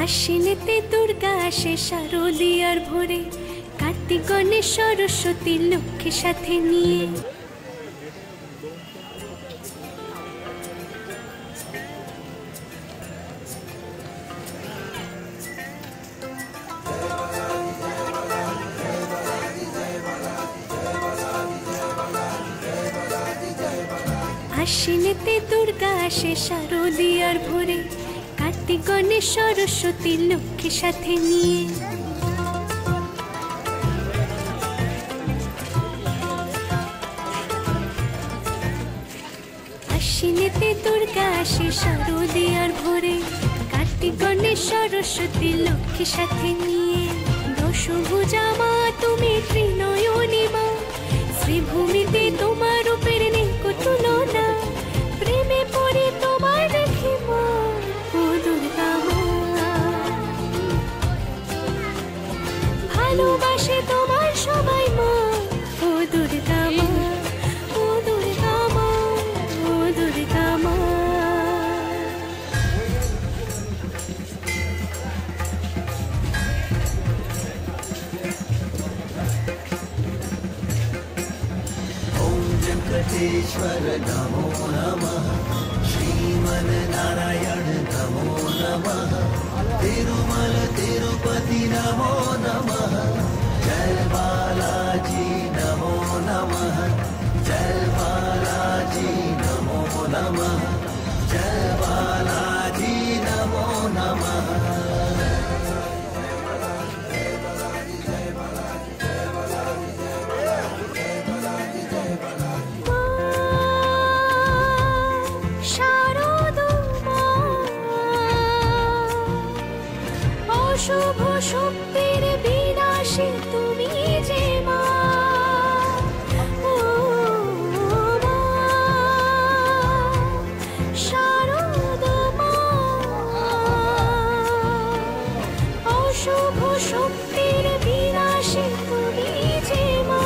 আশ্বিনেতে দুর্গা আসে শারদীয়ার ভোরে, কার্তিক গণেশ সরস্বতী লক্ষ্মী সাথে নিয়ে। আশ্বিনেতে দুর্গা আসে শারদীয়ার ভোরে, কার্তিক গণেশ সরস্বতী লক্ষ্মী সাথে নিয়ে। আশ্বিনেতে দুর্গা আসে শারদীয়ার ভোরে, কার্তিক গণেশ সরস্বতী লক্ষ্মী সাথে নিয়ে। দশভুজা মা তুমি ত্রিনয়নী মা, শ্রীভূমিতে তোমার রূপের নেই কো তুলনা। প্রেমে পড়ে তোমার দেখি মা, ও দুর্গা মা। ভালোবাসে তোমার সবাই মা, ও দুর্গা মা, ও দুর্গা মা, ও দুর্গা মা। वेंकटेश्वर नमो नमः, श्रीमन नारायण नमो नमः, तिरुमल तिरुपति नमो नमः, जय बालाजी नमो नमः, जय बालाजी नमो नमः, जय बालाजी नमो नमः। শুভ শক্তির বিনাশী তুমি যে মা, ও মা শারদ মা। অশুভ শক্তির বিনাশী তুমি যে মা,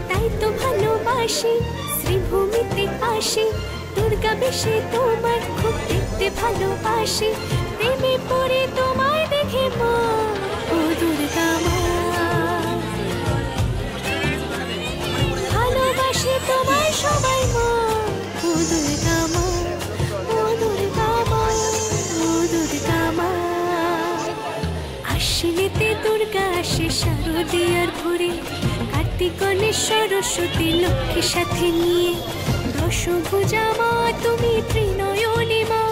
তাই তো ভালোবাসি শ্রীভূমিতে আসি। দুর্গা বেশে তোমার খুব দেখতে ভালোবাসি, প্রেমে পড়ে তোমায় দেখে মা, ও দুর্গা মা। ভালোবাসে তোমায় সবাই মা, ও দুর্গা মা, ও দুর্গা মা, ও দুর্গা মা। আশ্বিনেতে দুর্গা আসে শারদীয়ার ভোরে, কার্তিক গণেশ সরস্বতী লক্ষ্মী সাথে নিয়ে। দশভুজা মা তুমি ত্রিনয়নী মা,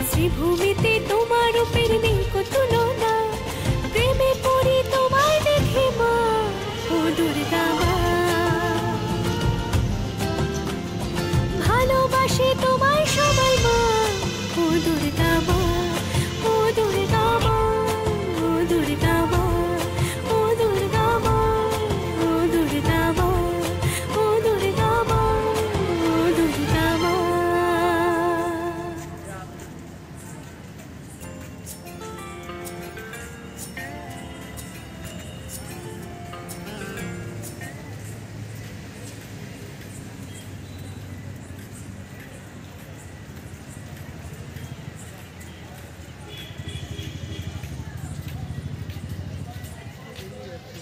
শ্রীভূমিতে তোমার রূপের নেই কো তুলনা। প্রেমে পড়ে তোমায় দেখে মা, ও দুর্গা মা। ভালোবাসে তোমায় সবাই মা, ও দুর্গা মা, ও দুর্গা মা, ও দুর্গা মা, ও দুর্গা মা, ও দুর্গা মা, ও দুর্গা মা, ও দুর্গা মা।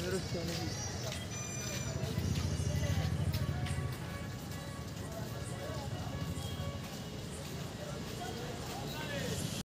Görüşürüz.